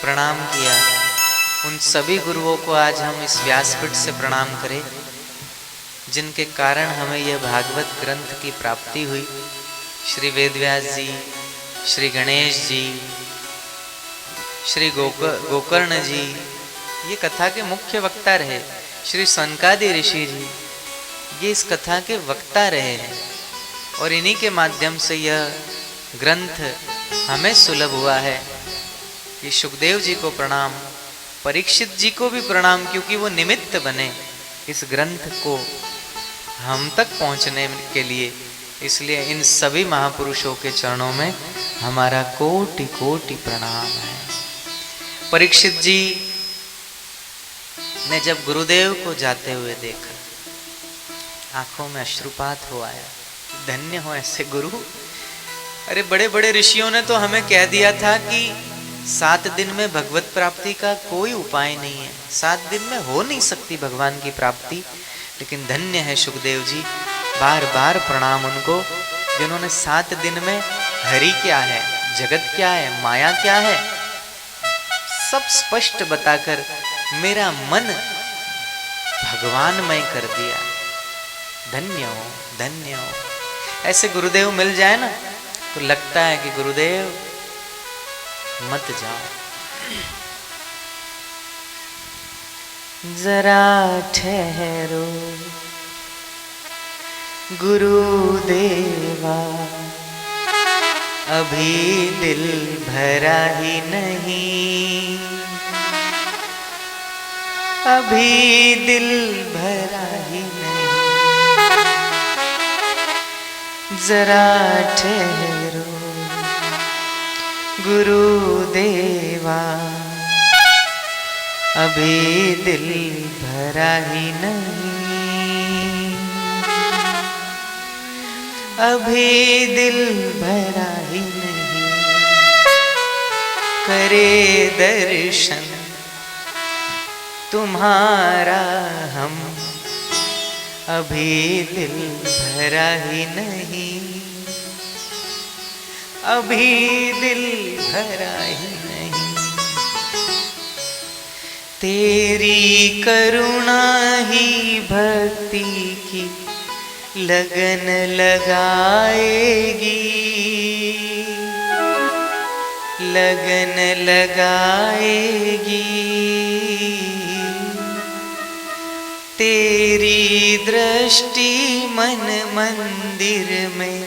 प्रणाम किया, उन सभी गुरुओं को आज हम इस व्यासपीठ से प्रणाम करें जिनके कारण हमें यह भागवत ग्रंथ की प्राप्ति हुई। श्री वेदव्यास जी, श्री गणेश जी, श्री गोकर्ण जी ये कथा के मुख्य वक्ता रहे। श्री सनकादि ऋषि जी ये इस कथा के वक्ता रहे हैं और इन्हीं के माध्यम से यह ग्रंथ हमें सुलभ हुआ है। कि सुखदेव जी को प्रणाम, परीक्षित जी को भी प्रणाम, क्योंकि वो निमित्त बने इस ग्रंथ को हम तक पहुंचने के लिए। इसलिए इन सभी महापुरुषों के चरणों में हमारा कोटि कोटि प्रणाम है। परीक्षित जी ने जब गुरुदेव को जाते हुए देखा, आंखों में अश्रुपात हो आया। धन्य हो ऐसे गुरु। अरे बड़े बड़े ऋषियों ने तो हमें कह दिया था कि 7 दिन में भगवत प्राप्ति का कोई उपाय नहीं है, 7 दिन में हो नहीं सकती भगवान की प्राप्ति। लेकिन धन्य है सुखदेव जी, बार बार प्रणाम उनको, जिन्होंने 7 दिन में हरि क्या है, जगत क्या है, माया क्या है, सब स्पष्ट बताकर मेरा मन भगवानमय कर दिया। धन्य हो, धन्य हो। ऐसे गुरुदेव मिल जाए ना तो लगता है कि गुरुदेव मत जाओ, जरा ठहरो गुरुदेवा, अभी दिल भरा ही नहीं, अभी दिल भरा ही नहीं, जरा ठहरो गुरुदेवा, अभी दिल भरा ही नहीं, अभी दिल भरा ही नहीं, करे दर्शन तुम्हारा हम, अभी दिल भरा ही नहीं, अभी दिल भरा ही नहीं। तेरी करुणा ही भक्ति की लगन लगाएगी, लगन लगाएगी। तेरी दृष्टि मन मंदिर में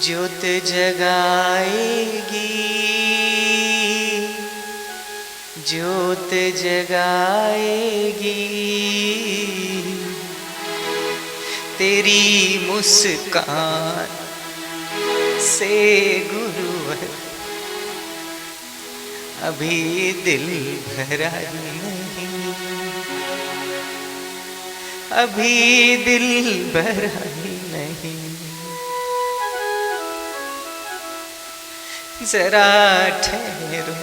ज्योत जगाएगी, ज्योत जगाएगी। तेरी मुस्कान से गुरुवर अभी दिल भरा ही नहीं, अभी दिल भरा ही नहीं, जरा ठहरो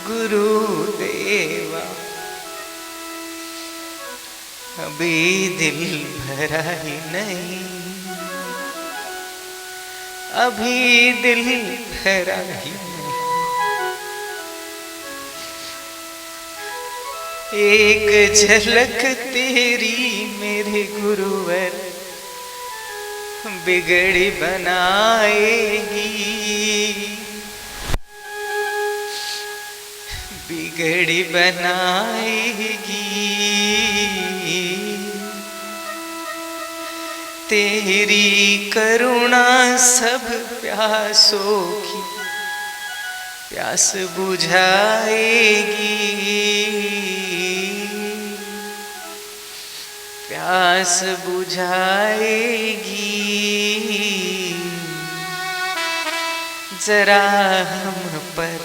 गुरुदेवा, अभी दिल भरा ही नहीं, अभी दिल भरा ही नहीं। एक झलक तेरी मेरे गुरुवर बिगड़ी बनाएगी, बिगड़ी बनाएगी। तेरी करुणा सब प्यासों की प्यास बुझाएगी, प्यास बुझाएगी। जरा हम पर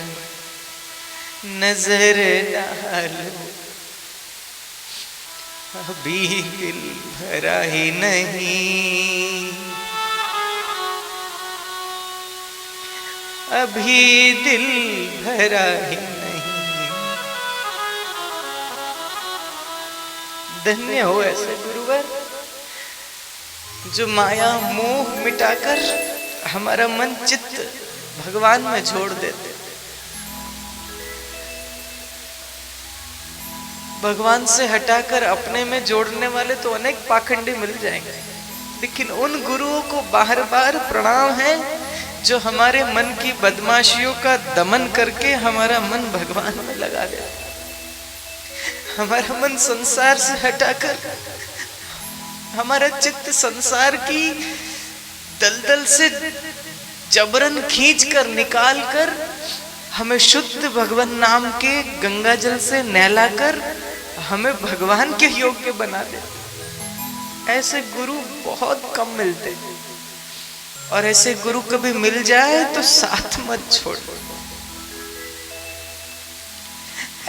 नजर डालो, अभी दिल भरा ही नहीं, अभी दिल भरा ही नहीं। धन्य हो ऐसे गुरुवर जो माया मोह मिटाकर हमारा मन चित्त भगवान में जोड़ देते। भगवान से हटाकर अपने में जोड़ने वाले तो अनेक पाखंडी मिल जाएंगे, लेकिन उन गुरुओं को बार बार प्रणाम है जो हमारे मन की बदमाशियों का दमन करके हमारा मन भगवान में लगा दे। हमारा मन संसार से हटाकर, हमारा चित्त संसार की दलदल से जबरन खींच कर निकाल कर हमें शुद्ध भगवान नाम के गंगा जल से नहलाकर हमें भगवान के योग्य बना दे। ऐसे गुरु बहुत कम मिलते हैं, और ऐसे गुरु कभी मिल जाए तो साथ मत छोड़।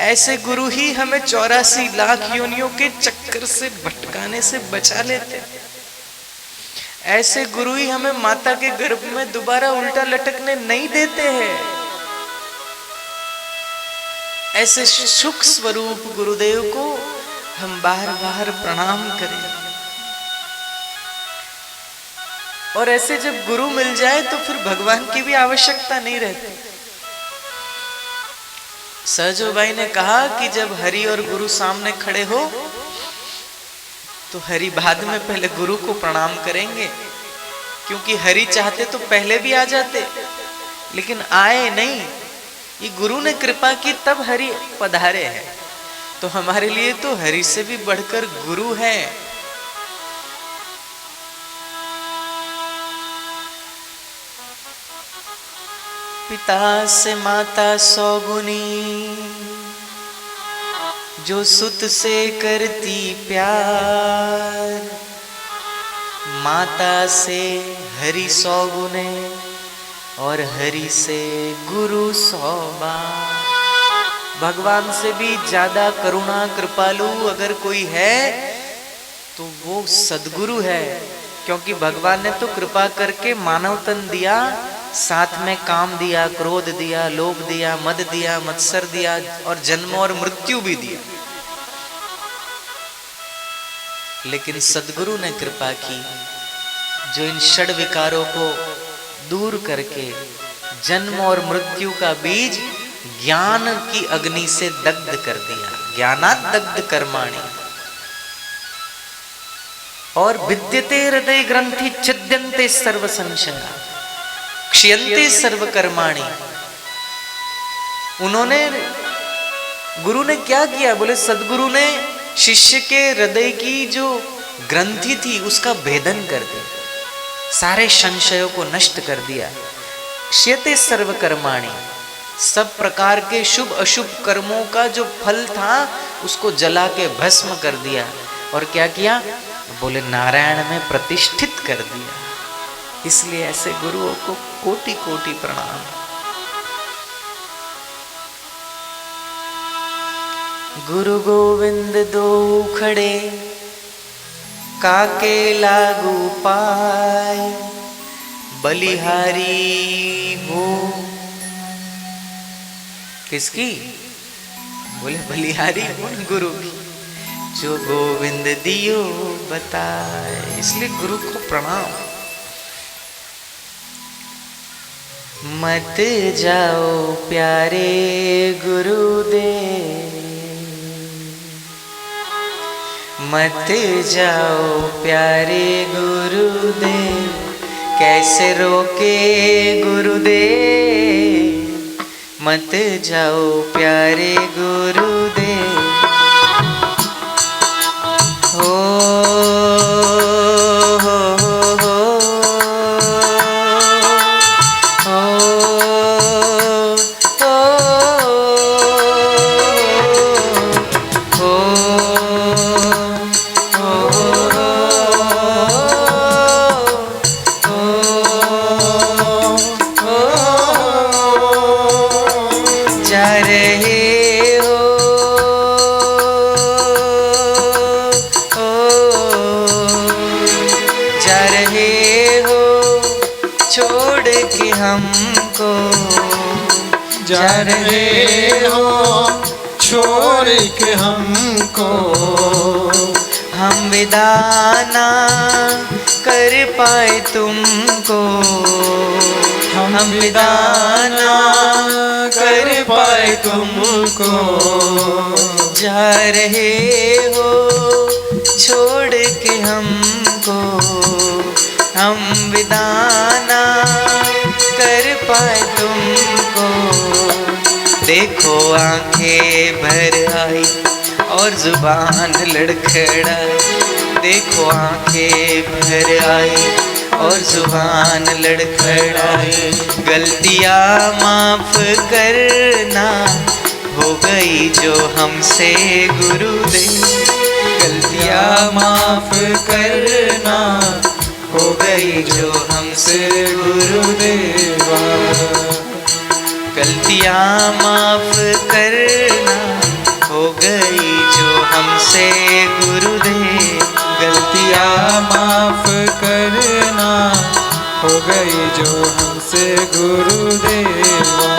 ऐसे गुरु ही हमें 84 लाख योनियों के चक्कर से भटकाने से बचा लेते हैं। ऐसे गुरु ही हमें माता के गर्भ में दोबारा उल्टा लटकने नहीं देते हैं। ऐसे सुख स्वरूप गुरुदेव को हम बार बार प्रणाम करें। और ऐसे जब गुरु मिल जाए तो फिर भगवान की भी आवश्यकता नहीं रहती। सहजो भाई ने कहा कि जब हरि और गुरु सामने खड़े हो तो हरि बाद में पहले गुरु को प्रणाम करेंगे, क्योंकि हरि चाहते तो पहले भी आ जाते, लेकिन आए नहीं। ये गुरु ने कृपा की तब हरि पधारे हैं, तो हमारे लिए तो हरि से भी बढ़कर गुरु है। पिता से माता 100 गुनी, जो सुत से करती प्यार, माता से हरि 100 गुने और हरि से गुरु 100 बार। भगवान से भी ज्यादा करुणा कृपालु अगर कोई है तो वो सद्गुरु है, क्योंकि भगवान ने तो कृपा करके मानव तन दिया, साथ में काम दिया, क्रोध दिया, लोभ दिया, मद दिया, मत्सर दिया और जन्म और मृत्यु भी दिया। लेकिन सद्गुरु ने कृपा की जो इन षड विकारों को दूर करके जन्म और मृत्यु का बीज ज्ञान की अग्नि से दग्ध कर दिया। ज्ञानात् दग्ध कर्माणि। और विद्यते हृदय ग्रंथि छिद्यन्ते सर्व संशया क्षयन्ते सर्व कर्माणि। उन्होंने, गुरु ने क्या किया? बोले सदगुरु ने शिष्य के हृदय की जो ग्रंथि थी उसका भेदन कर दिया, सारे संशयों को नष्ट कर दिया। क्षयते सर्व कर्माणि, सब प्रकार के शुभ अशुभ कर्मों का जो फल था उसको जला के भस्म कर दिया। और क्या किया? बोले नारायण में प्रतिष्ठित कर दिया। इसलिए ऐसे गुरुओं को कोटि कोटि प्रणाम। गुरु गोविंद दो खड़े, काके लागू पाए, बलिहारी वो। किसकी? बोले बलिहारी उन गुरु की जो गोविंद दियो बताए। इसलिए गुरु को प्रणाम। मत जाओ प्यारे गुरुदेव, मत जाओ प्यारे गुरुदेव, कैसे रोके गुरुदेव, मत जाओ प्यारे गुरुदेव। हो जा रहे हो छोड़ के हमको, हम विदा ना कर पाए तुमको, हम विदा ना कर पाए तुमको। जा रहे हो छोड़ के हमको, हम विदा ना कर पाए तुमको। देखो आंखें भर आई और जुबान लड़खड़ाई, देखो आंखें भर आई और जुबान लड़खड़ाई। गलतियाँ माफ करना हो गई जो हमसे गुरुदेव, गलतियाँ माफ करना हो गई जो हमसे गुरुदेवा। गलतियाँ माफ करना हो गई जो हमसे गुरुदेव, गलतियाँ माफ करना हो गई जो हमसे गुरुदेवा।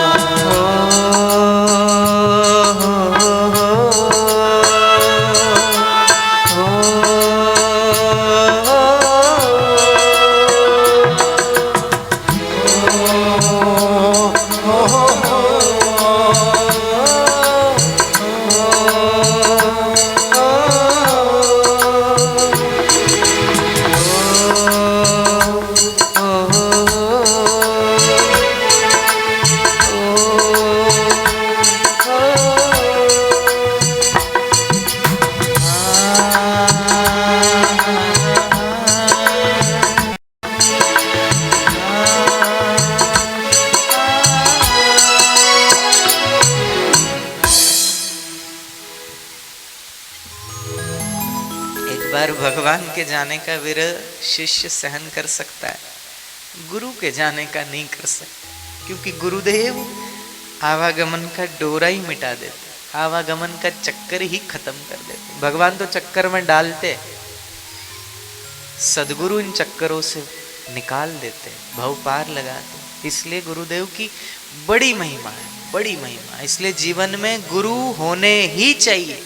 भगवान के जाने का विरह शिष्य सहन कर सकता है, गुरु के जाने का नहीं कर सकता, क्योंकि गुरुदेव आवागमन का डोरा ही मिटा देते, आवागमन का चक्कर ही खत्म कर देते। भगवान तो चक्कर में डालते, सदगुरु इन चक्करों से निकाल देते, भव पार लगाते। इसलिए गुरुदेव की बड़ी महिमा है, बड़ी महिमा। इसलिए जीवन में गुरु होने ही चाहिए।